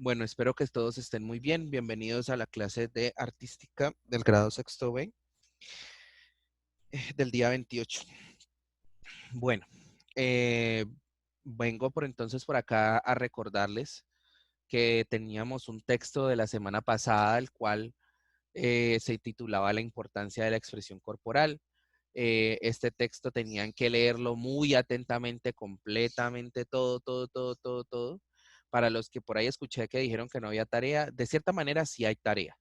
Bueno, espero que todos estén muy bien. Bienvenidos a la clase de artística del grado sexto B del día 28. Bueno, eh, vengo por entonces por acá a recordarles que teníamos un texto de la semana pasada, el cual se titulaba La importancia de la expresión corporal. Este texto tenían que leerlo muy atentamente, completamente todo. Para los que por ahí escuché que dijeron que no había tarea, de cierta manera sí hay tarea,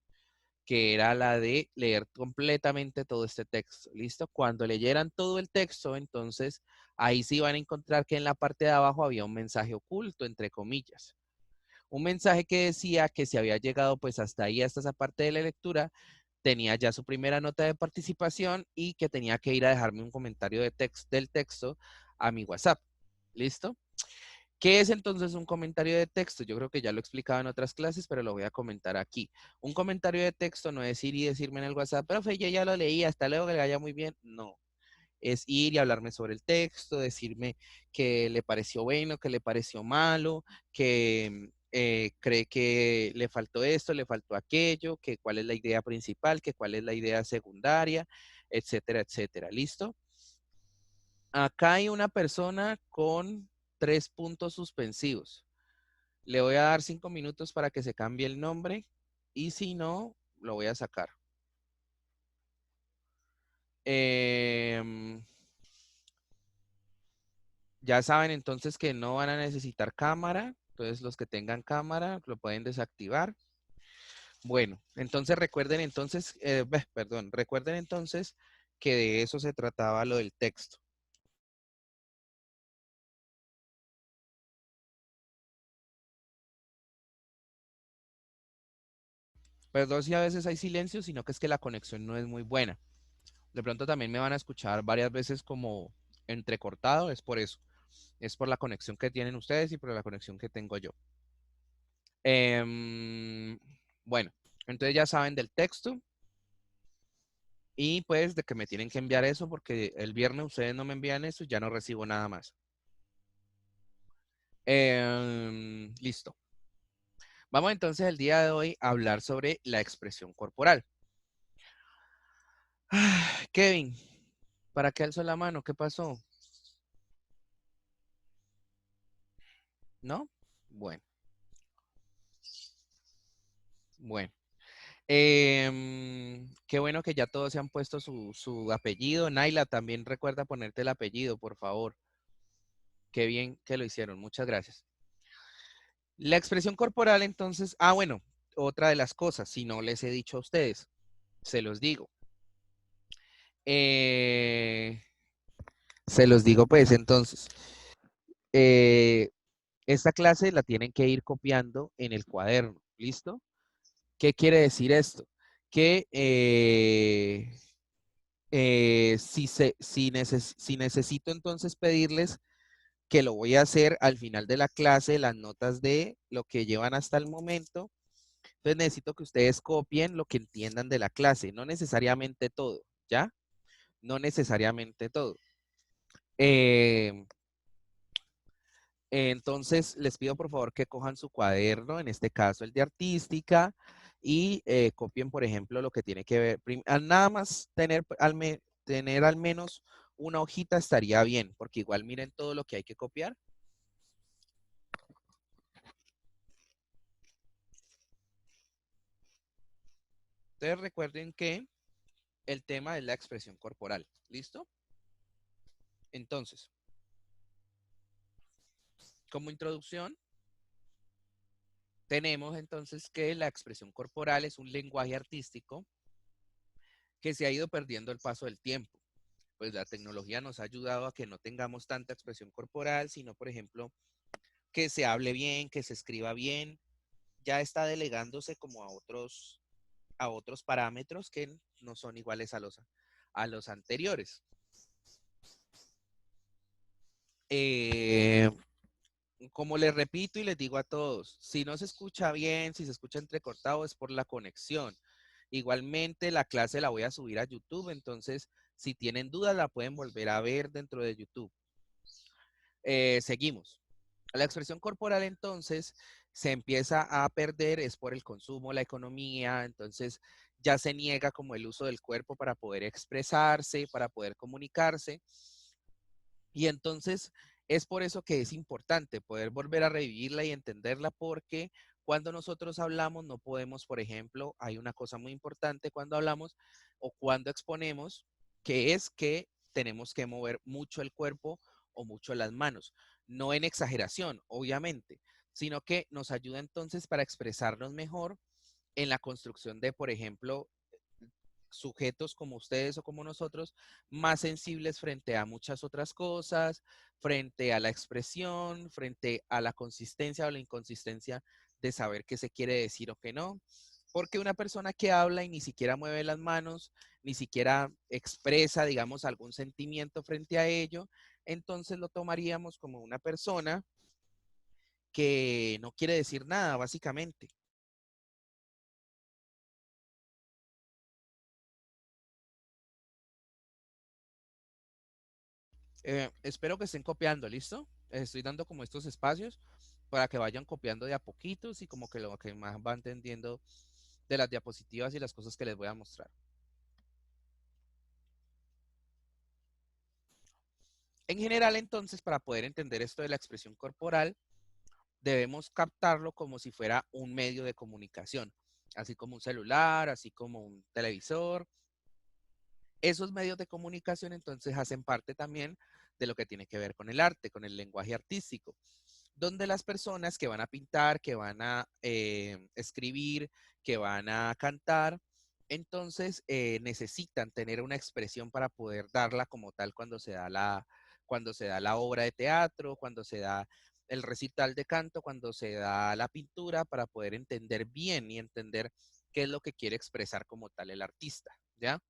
que era la de leer completamente todo este texto. ¿Listo? Cuando leyeran todo el texto, entonces ahí sí van a encontrar que en la parte de abajo había un mensaje oculto, entre comillas. Un mensaje que decía que si había llegado pues hasta ahí, hasta esa parte de la lectura, tenía ya su primera nota de participación y que tenía que ir a dejarme un comentario del texto a mi WhatsApp. ¿Listo? ¿Qué es entonces un comentario de texto? Yo creo que ya lo he explicado en otras clases, pero lo voy a comentar aquí. Un comentario de texto no es ir y decirme en el WhatsApp, profe, yo ya lo leí, hasta luego, que le vaya muy bien. No, es ir y hablarme sobre el texto, decirme que le pareció bueno, que le pareció malo, que cree que le faltó esto, le faltó aquello, que cuál es la idea principal, que cuál es la idea secundaria, etcétera, etcétera. ¿Listo? Acá hay una persona con 3 puntos suspensivos. Le voy a dar 5 minutos para que se cambie el nombre y si no, lo voy a sacar. Em, ya saben entonces que no van a necesitar cámara. Entonces los que tengan cámara lo pueden desactivar. Bueno, entonces recuerden entonces que de eso se trataba lo del texto. Perdón si a veces hay silencio, sino que es que la conexión no es muy buena. De pronto también me van a escuchar varias veces como entrecortado, es por eso. Es por la conexión que tienen ustedes y por la conexión que tengo yo. Bueno, entonces ya saben del texto y pues de que me tienen que enviar eso porque el viernes ustedes no me envían eso y ya no recibo nada más. Listo. Vamos entonces el día de hoy a hablar sobre la expresión corporal. Kevin, ¿para qué alzó la mano? ¿Qué pasó? ¿No? Bueno, bueno. Qué bueno que ya todos se han puesto su apellido. Naila, también recuerda ponerte el apellido, por favor. Qué bien que lo hicieron. Muchas gracias. La expresión corporal, entonces, bueno, otra de las cosas, si no les he dicho a ustedes, se los digo. Eh, Se los digo, pues, entonces, eh, esta clase la tienen que ir copiando en el cuaderno. ¿Listo? ¿Qué quiere decir esto? Que si necesito entonces pedirles que lo voy a hacer al final de la clase, las notas de lo que llevan hasta el momento, entonces necesito que ustedes copien lo que entiendan de la clase, no necesariamente todo, ¿ya? No necesariamente todo. Eh, entonces les pido por favor que cojan su cuaderno, en este caso el de artística, y copien, por ejemplo, lo que tiene que ver, nada más tener al menos una hojita estaría bien, porque igual miren todo lo que hay que copiar. Entonces recuerden que el tema es la expresión corporal. ¿Listo? Entonces, como introducción, tenemos entonces que la expresión corporal es un lenguaje artístico que se ha ido perdiendo el paso del tiempo. Pues la tecnología nos ha ayudado a que no tengamos tanta expresión corporal, sino, por ejemplo, que se hable bien, que se escriba bien. Ya está delegándose como a otros parámetros que no son iguales a los anteriores. Eh, Como les repito y les digo a todos, si no se escucha bien, si se escucha entrecortado, es por la conexión. Igualmente, la clase la voy a subir a YouTube, entonces, si tienen dudas, la pueden volver a ver dentro de YouTube. Seguimos. La expresión corporal entonces se empieza a perder, es por el consumo, la economía, entonces ya se niega como el uso del cuerpo para poder expresarse, para poder comunicarse. Y entonces es por eso que es importante poder volver a revivirla y entenderla, porque cuando nosotros hablamos no podemos, por ejemplo, hay una cosa muy importante cuando hablamos o cuando exponemos, que es que tenemos que mover mucho el cuerpo o mucho las manos, no en exageración, obviamente, sino que nos ayuda entonces para expresarnos mejor en la construcción de, por ejemplo, sujetos como ustedes o como nosotros, más sensibles frente a muchas otras cosas, frente a la expresión, frente a la consistencia o la inconsistencia de saber qué se quiere decir o qué no. Porque una persona que habla y ni siquiera mueve las manos, ni siquiera expresa, digamos, algún sentimiento frente a ello, entonces lo tomaríamos como una persona que no quiere decir nada, básicamente. Espero que estén copiando, ¿listo? Estoy dando como estos espacios para que vayan copiando de a poquitos y como que lo que más va entendiendo de las diapositivas y las cosas que les voy a mostrar. En general, entonces, para poder entender esto de la expresión corporal, debemos captarlo como si fuera un medio de comunicación, así como un celular, así como un televisor. Esos medios de comunicación entonces hacen parte también de lo que tiene que ver con el arte, con el lenguaje artístico, donde las personas que van a pintar, que van a escribir, que van a cantar, entonces necesitan tener una expresión para poder darla como tal cuando se da la obra de teatro, cuando se da el recital de canto, cuando se da la pintura, para poder entender bien y entender qué es lo que quiere expresar como tal el artista, ¿ya?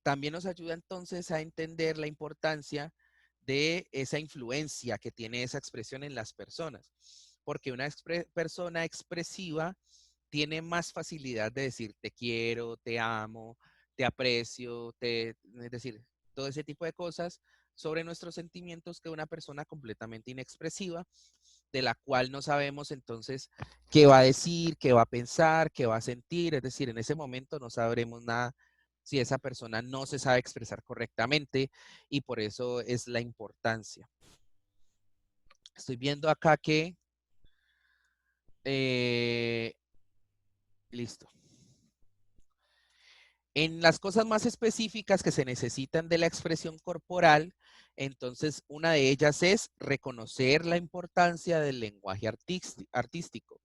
También nos ayuda entonces a entender la importancia de esa influencia que tiene esa expresión en las personas, porque una persona expresiva tiene más facilidad de decir te quiero, te amo, te aprecio, es decir, todo ese tipo de cosas sobre nuestros sentimientos que una persona completamente inexpresiva, de la cual no sabemos entonces qué va a decir, qué va a pensar, qué va a sentir, es decir, en ese momento no sabremos nada si esa persona no se sabe expresar correctamente y por eso es la importancia. Estoy viendo acá que, eh, listo. En las cosas más específicas que se necesitan de la expresión corporal, entonces una de ellas es reconocer la importancia del lenguaje artístico.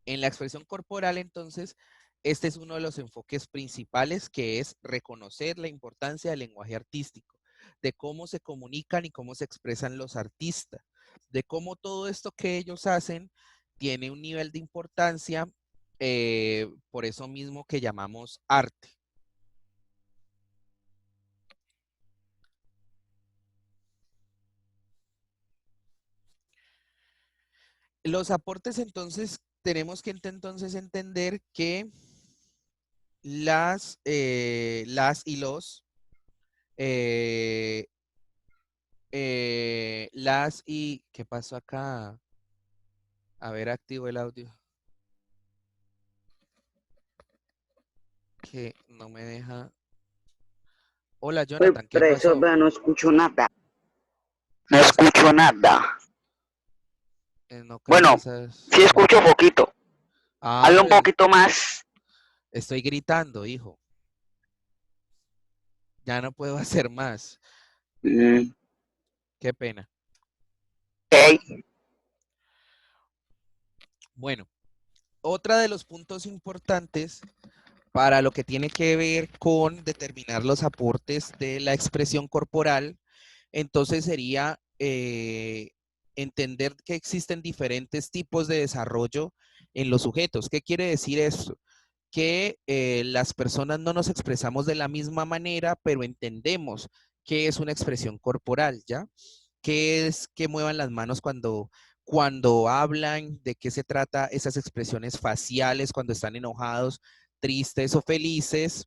En la expresión corporal, entonces, este es uno de los enfoques principales, que es reconocer la importancia del lenguaje artístico, de cómo se comunican y cómo se expresan los artistas, de cómo todo esto que ellos hacen tiene un nivel de importancia, por eso mismo que llamamos arte. Los aportes, entonces, tenemos que entonces entender que las y los eh, ¿qué pasó acá? A ver, activo el audio. Que no me deja. Hola, Pues Jonathan, ¿qué preso, pasó? vea, no escucho nada. No escucho nada. No creo que Bueno, esas. sí escucho poquito. Ah, Habla un pero poquito más. estoy gritando, hijo. Ya no puedo hacer más. Mm, Qué pena. ok. Bueno, otra de los puntos importantes para lo que tiene que ver con determinar los aportes de la expresión corporal, entonces sería entender que existen diferentes tipos de desarrollo en los sujetos. ¿Qué quiere decir esto? Que las personas no nos expresamos de la misma manera, pero entendemos qué es una expresión corporal, ¿ya? ¿Qué es que muevan las manos cuando hablan? ¿De qué se trata esas expresiones faciales cuando están enojados, tristes o felices?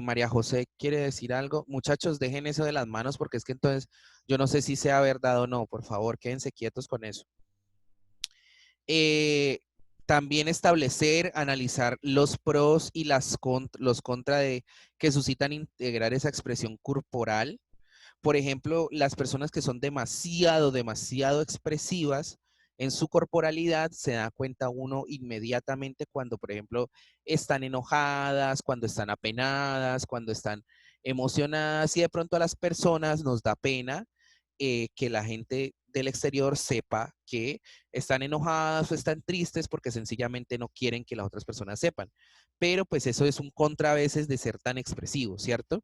María José quiere decir algo. Muchachos, dejen eso de las manos porque es que entonces yo no sé si sea verdad o no. Por favor, quédense quietos con eso. Eh, También establecer, analizar los pros y los contra de que suscitan integrar esa expresión corporal. Por ejemplo, las personas que son demasiado expresivas en su corporalidad, se da cuenta uno inmediatamente cuando, por ejemplo, están enojadas, cuando están apenadas, cuando están emocionadas y de pronto a las personas nos da pena que la gente del exterior sepa que están enojadas o están tristes porque sencillamente no quieren que las otras personas sepan. Pero pues eso es un contra a veces de ser tan expresivo, ¿cierto?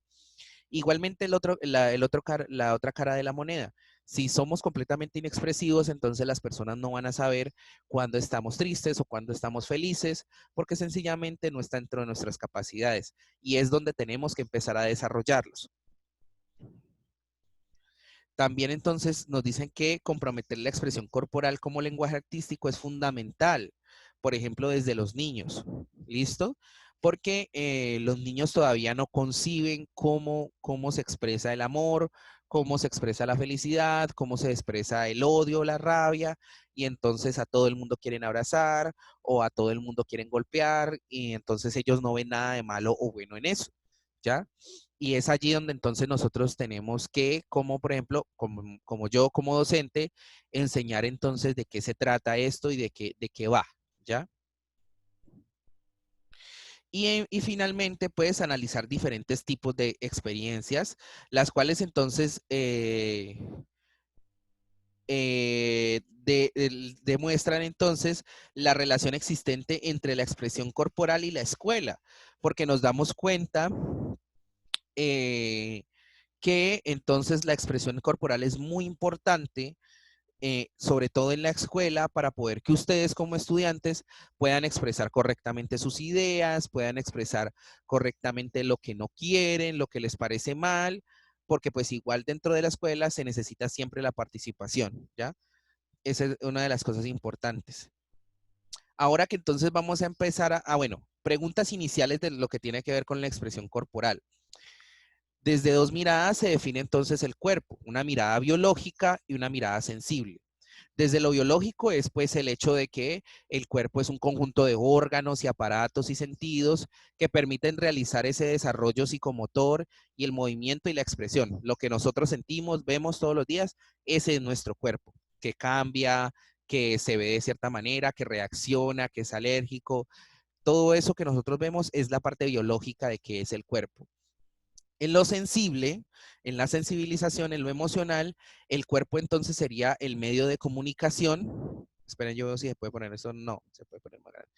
Igualmente la otra cara de la moneda. Si somos completamente inexpresivos, entonces las personas no van a saber cuándo estamos tristes o cuándo estamos felices, porque sencillamente no está dentro de nuestras capacidades y es donde tenemos que empezar a desarrollarlos. También entonces nos dicen que comprometer la expresión corporal como lenguaje artístico es fundamental, por ejemplo, desde los niños. ¿Listo? Porque los niños todavía no conciben cómo se expresa el amor, cómo se expresa la felicidad, cómo se expresa el odio, la rabia, y entonces a todo el mundo quieren abrazar o a todo el mundo quieren golpear, y entonces ellos no ven nada de malo o bueno en eso, ¿ya? Y es allí donde entonces nosotros tenemos que, como por ejemplo, como yo como docente, enseñar entonces de qué se trata esto y de qué va, ¿ya? Y finalmente puedes analizar diferentes tipos de experiencias, las cuales entonces demuestran entonces la relación existente entre la expresión corporal y la escuela, porque nos damos cuenta eh, que entonces la expresión corporal es muy importante, sobre todo en la escuela, para poder que ustedes como estudiantes puedan expresar correctamente sus ideas, puedan expresar correctamente lo que no quieren, lo que les parece mal, porque pues igual dentro de la escuela se necesita siempre la participación, ¿ya? Esa es una de las cosas importantes. Ahora que entonces vamos a empezar bueno, preguntas iniciales de lo que tiene que ver con la expresión corporal. Desde dos miradas se define entonces el cuerpo, una mirada biológica y una mirada sensible. Desde lo biológico es pues el hecho de que el cuerpo es un conjunto de órganos y aparatos y sentidos que permiten realizar ese desarrollo psicomotor y el movimiento y la expresión. Lo que nosotros sentimos, vemos todos los días, ese es nuestro cuerpo, que cambia, que se ve de cierta manera, que reacciona, que es alérgico. Todo eso que nosotros vemos es la parte biológica de que es el cuerpo. En lo sensible, en la sensibilización, en lo emocional, el cuerpo entonces sería el medio de comunicación. Esperen, yo veo si se puede poner eso. No, se puede poner más grande.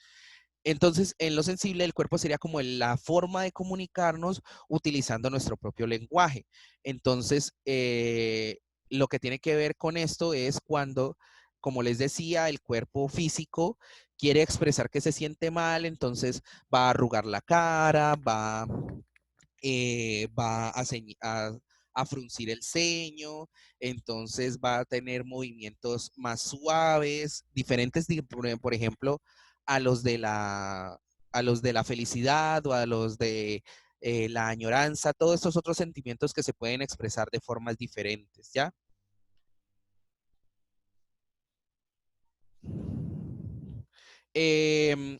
Entonces, en lo sensible, el cuerpo sería como la forma de comunicarnos utilizando nuestro propio lenguaje. Entonces, lo que tiene que ver con esto es cuando, como les decía, el cuerpo físico quiere expresar que se siente mal, entonces va a arrugar la cara, va a fruncir el ceño, entonces va a tener movimientos más suaves, diferentes, por ejemplo, a los de a los de la felicidad o a los de la añoranza, todos estos otros sentimientos que se pueden expresar de formas diferentes, ¿ya? Em,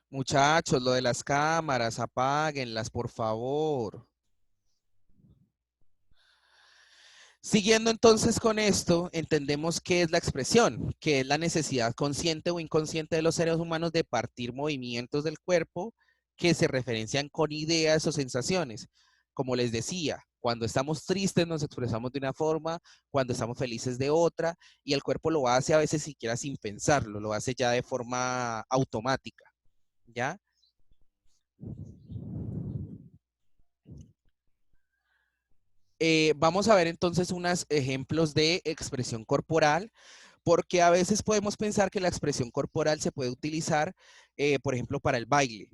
Muchachos, lo de las cámaras, apáguenlas, por favor. Siguiendo entonces con esto, entendemos qué es la expresión, que es la necesidad consciente o inconsciente de los seres humanos de partir movimientos del cuerpo que se referencian con ideas o sensaciones. Como les decía, cuando estamos tristes nos expresamos de una forma, cuando estamos felices de otra, y el cuerpo lo hace a veces siquiera sin pensarlo, lo hace ya de forma automática, ¿ya? Vamos a ver entonces unos ejemplos de expresión corporal, porque a veces podemos pensar que la expresión corporal se puede utilizar, por ejemplo, para el baile,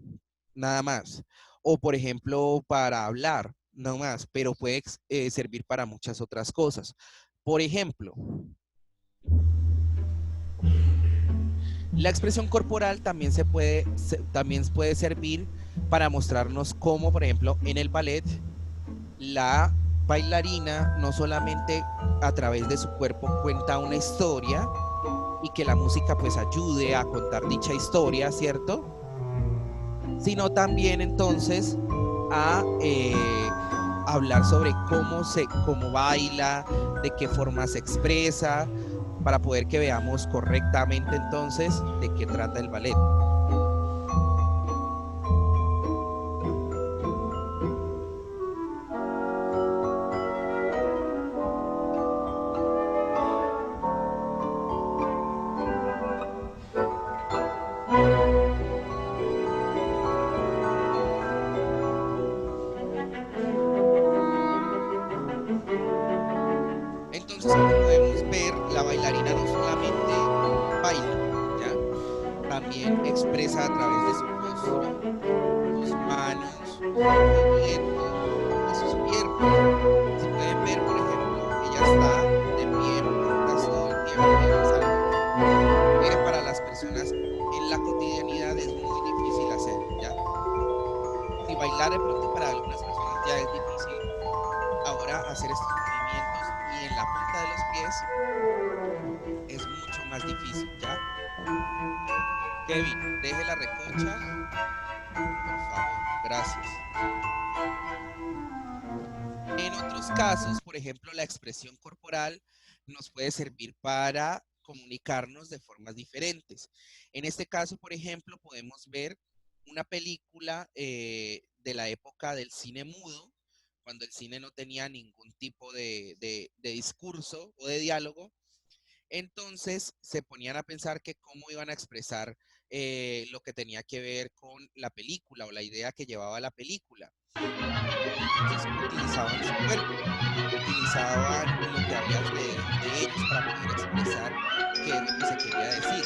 nada más, o por ejemplo, para hablar, no más, pero puede servir para muchas otras cosas. Por ejemplo, La expresión corporal también puede servir para mostrarnos cómo, por ejemplo, en el ballet, la bailarina no solamente a través de su cuerpo cuenta una historia y que la música pues ayude a contar dicha historia, ¿cierto? Sino también entonces a hablar sobre cómo baila, de qué forma se expresa, para poder que veamos correctamente entonces de qué trata el ballet. Entonces, como podemos ver, la bailarina no solamente baila, ¿ya? También expresa a través de su rostro, sus manos, sus movimientos y sus piernas. Si pueden ver, por ejemplo, ella está de pie en puntas todo el tiempo y eso es algo que para las personas en la cotidianidad es muy difícil hacer, ¿ya? Si bailar de pronto para algunas personas ya es difícil, ahora hacer estos movimientos y en la punta de los pies es mucho más difícil, ¿ya? Kevin, deje la recocha, por favor, gracias. En otros casos, por ejemplo, la expresión corporal nos puede servir para comunicarnos de formas diferentes. En este caso, por ejemplo, podemos ver una película de la época del cine mudo, cuando el cine no tenía ningún tipo de discurso o de diálogo. Entonces se ponían a pensar que cómo iban a expresar lo que tenía que ver con la película o la idea que llevaba la película. Entonces utilizaban su cuerpo, utilizaban lo que había de ellos para poder expresar qué es lo que se quería decir.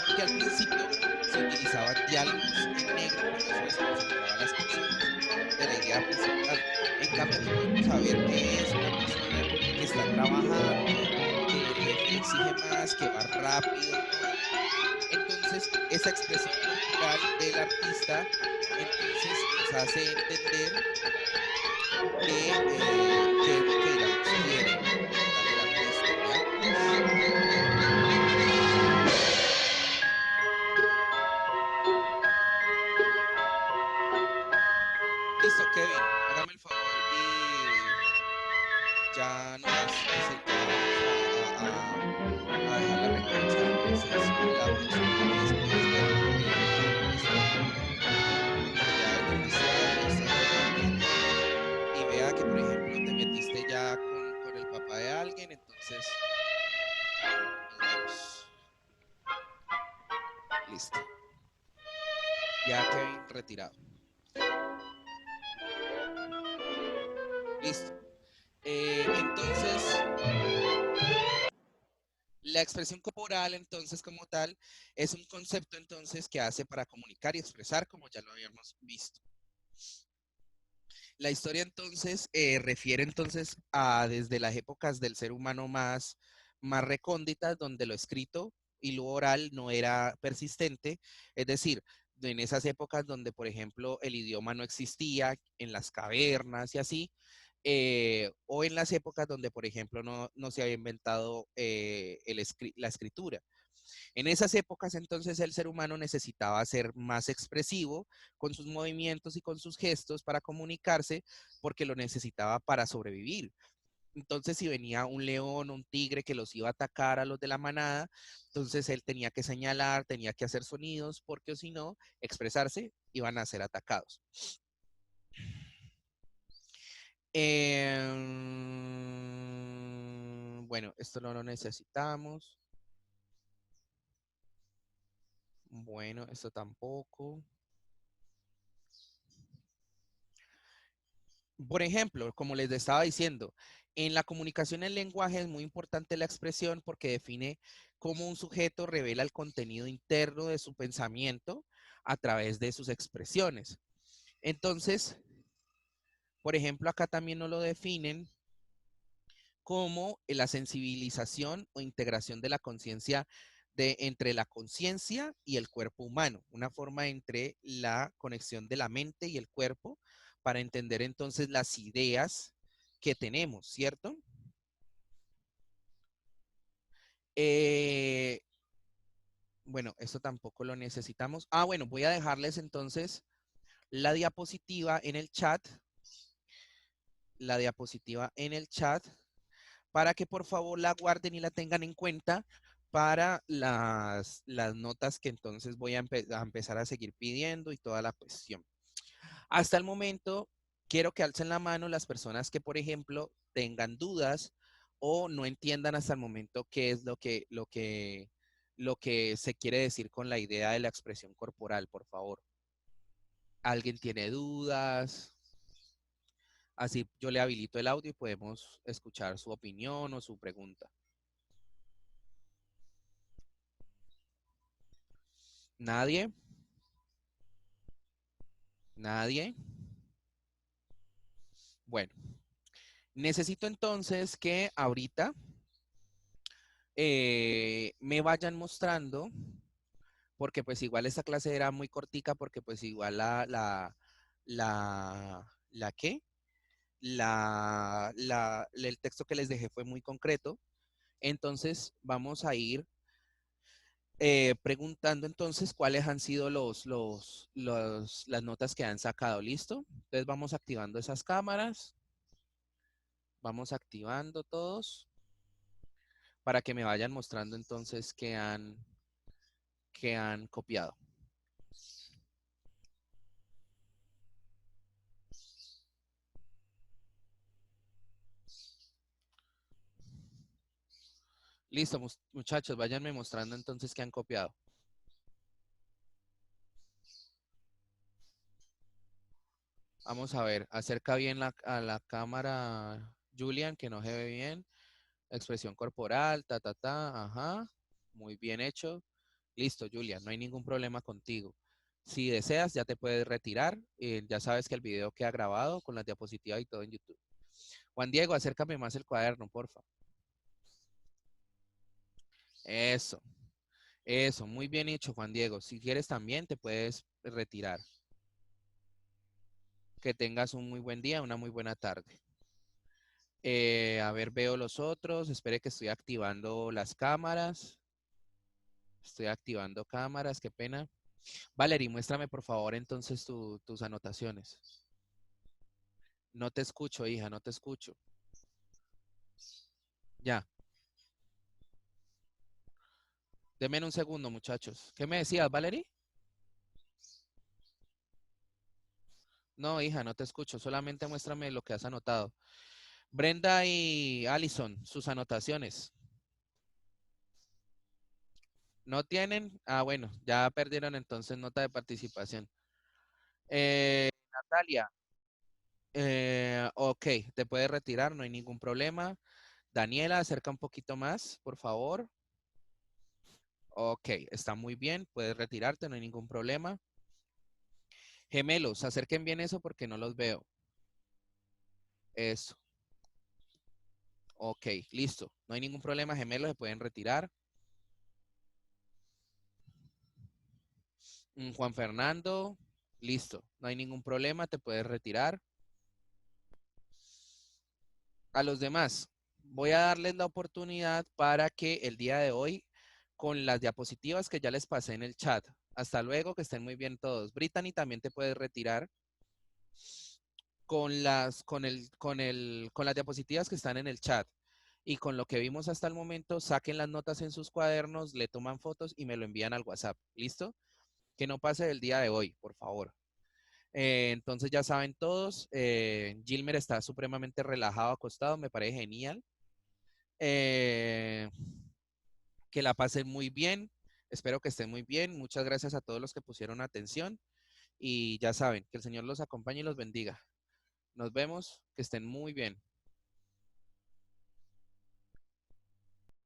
Porque al principio se utilizaban diálogos en negro, pero eso desconcentraba a las personas de la idea principal. En cambio, aquí podemos saber que es una persona que está trabajando, que el jefe le exige más, que va rápido y todo. Entonces, esa expresión corporal del artista, entonces nos hace entender qué es lo que, digamos, quiere como tal el artista, ¿ya? Listo, Kevin, hágame el favor y ya ya vamos a dejar la recocha. Entonces, la próxima vez puedes verlo en vivo. ¿Listo? Porque ya es demasiado y está interrumpiendo. Y vea que, por ejemplo, te metiste ya con el papá de alguien, entonces nos vemos. Listo. Ya Kevin retirado. Listo. Entonces, la expresión corporal, entonces, como tal, es un concepto, entonces, que hace para comunicar y expresar, como ya lo habíamos visto. La historia, entonces, refiere, entonces, a desde las épocas del ser humano más recónditas, donde lo escrito y lo oral no era persistente, es decir, en esas épocas donde, por ejemplo, el idioma no existía, en las cavernas y así, o en las épocas donde, por ejemplo, no se había inventado la escritura. En esas épocas, entonces, el ser humano necesitaba ser más expresivo con sus movimientos y con sus gestos para comunicarse, porque lo necesitaba para sobrevivir. Entonces, si venía un león o un tigre que los iba a atacar a los de la manada, entonces él tenía que señalar, tenía que hacer sonidos, porque o si no, expresarse, iban a ser atacados. Bueno, esto no lo necesitamos. Bueno, esto tampoco. Por ejemplo, como les estaba diciendo, en la comunicación en lenguaje es muy importante la expresión porque define cómo un sujeto revela el contenido interno de su pensamiento a través de sus expresiones. Entonces, por ejemplo, acá también nos lo definen como la sensibilización o integración de la conciencia entre la conciencia y el cuerpo humano, una forma entre la conexión de la mente y el cuerpo para entender entonces las ideas que tenemos, ¿cierto? Eh, bueno, esto tampoco lo necesitamos. Ah, bueno, voy a dejarles entonces la diapositiva en el chat, la diapositiva en el chat, para que por favor la guarden y la tengan en cuenta para las notas que entonces voy a empezar a seguir pidiendo y toda la cuestión. Hasta el momento, quiero que alcen la mano las personas que, por ejemplo, tengan dudas o no entiendan hasta el momento qué es lo que se quiere decir con la idea de la expresión corporal, por favor. ¿Alguien tiene dudas? Así yo le habilito el audio y podemos escuchar su opinión o su pregunta. ¿Nadie? ¿Nadie? Bueno, necesito entonces que ahorita me vayan mostrando, porque pues igual esta clase era muy cortica, porque pues igual ¿la qué? El texto que les dejé fue muy concreto. Entonces vamos a ir preguntando entonces cuáles han sido las notas que han sacado. ¿Listo? Entonces vamos activando esas cámaras. Vamos activando todos para que me vayan mostrando entonces que han copiado. Listo, muchachos, váyanme mostrando entonces que han copiado. Vamos a ver, acerca bien a la cámara, Julian, que no se ve bien. Expresión corporal, ajá. Muy bien hecho. Listo, Julian, no hay ningún problema contigo. Si deseas, ya te puedes retirar. Ya sabes que el video queda grabado con las diapositivas y todo en YouTube. Juan Diego, acércame más el cuaderno, porfa. Eso, eso, muy bien hecho, Juan Diego. Si quieres también, te puedes retirar. Que tengas un muy buen día, una muy buena tarde. A ver, veo los otros. Espere que estoy activando las cámaras. Estoy activando cámaras, qué pena. Valerie, muéstrame por favor entonces tus anotaciones. No te escucho, hija, no te escucho. Ya. Deme un segundo, muchachos. ¿Qué me decías, Valerie? No, hija, no te escucho. Solamente muéstrame lo que has anotado. Brenda y Allison, sus anotaciones. ¿No tienen? Ah, bueno, ya perdieron entonces nota de participación. Natalia, ok, te puedes retirar, no hay ningún problema. Daniela, acerca un poquito más, por favor. Ok, está muy bien, puedes retirarte, no hay ningún problema. Gemelos, acerquen bien eso porque no los veo. Eso. Ok, listo. No hay ningún problema, gemelos, se pueden retirar. Juan Fernando, listo. No hay ningún problema, te puedes retirar. A los demás, voy a darles la oportunidad para que el día de hoy, con las diapositivas que ya les pasé en el chat, hasta luego, que estén muy bien todos. Brittany también te puedes retirar con las diapositivas que están en el chat. Y con lo que vimos hasta el momento, saquen las notas en sus cuadernos, le toman fotos y me lo envían al WhatsApp. ¿Listo? Que no pase del día de hoy, por favor. Entonces ya saben todos, Gilmer está supremamente relajado, acostado, me parece genial. Eh, que la pasen muy bien, espero que estén muy bien. Muchas gracias a todos los que pusieron atención y ya saben, que el Señor los acompañe y los bendiga. Nos vemos, que estén muy bien.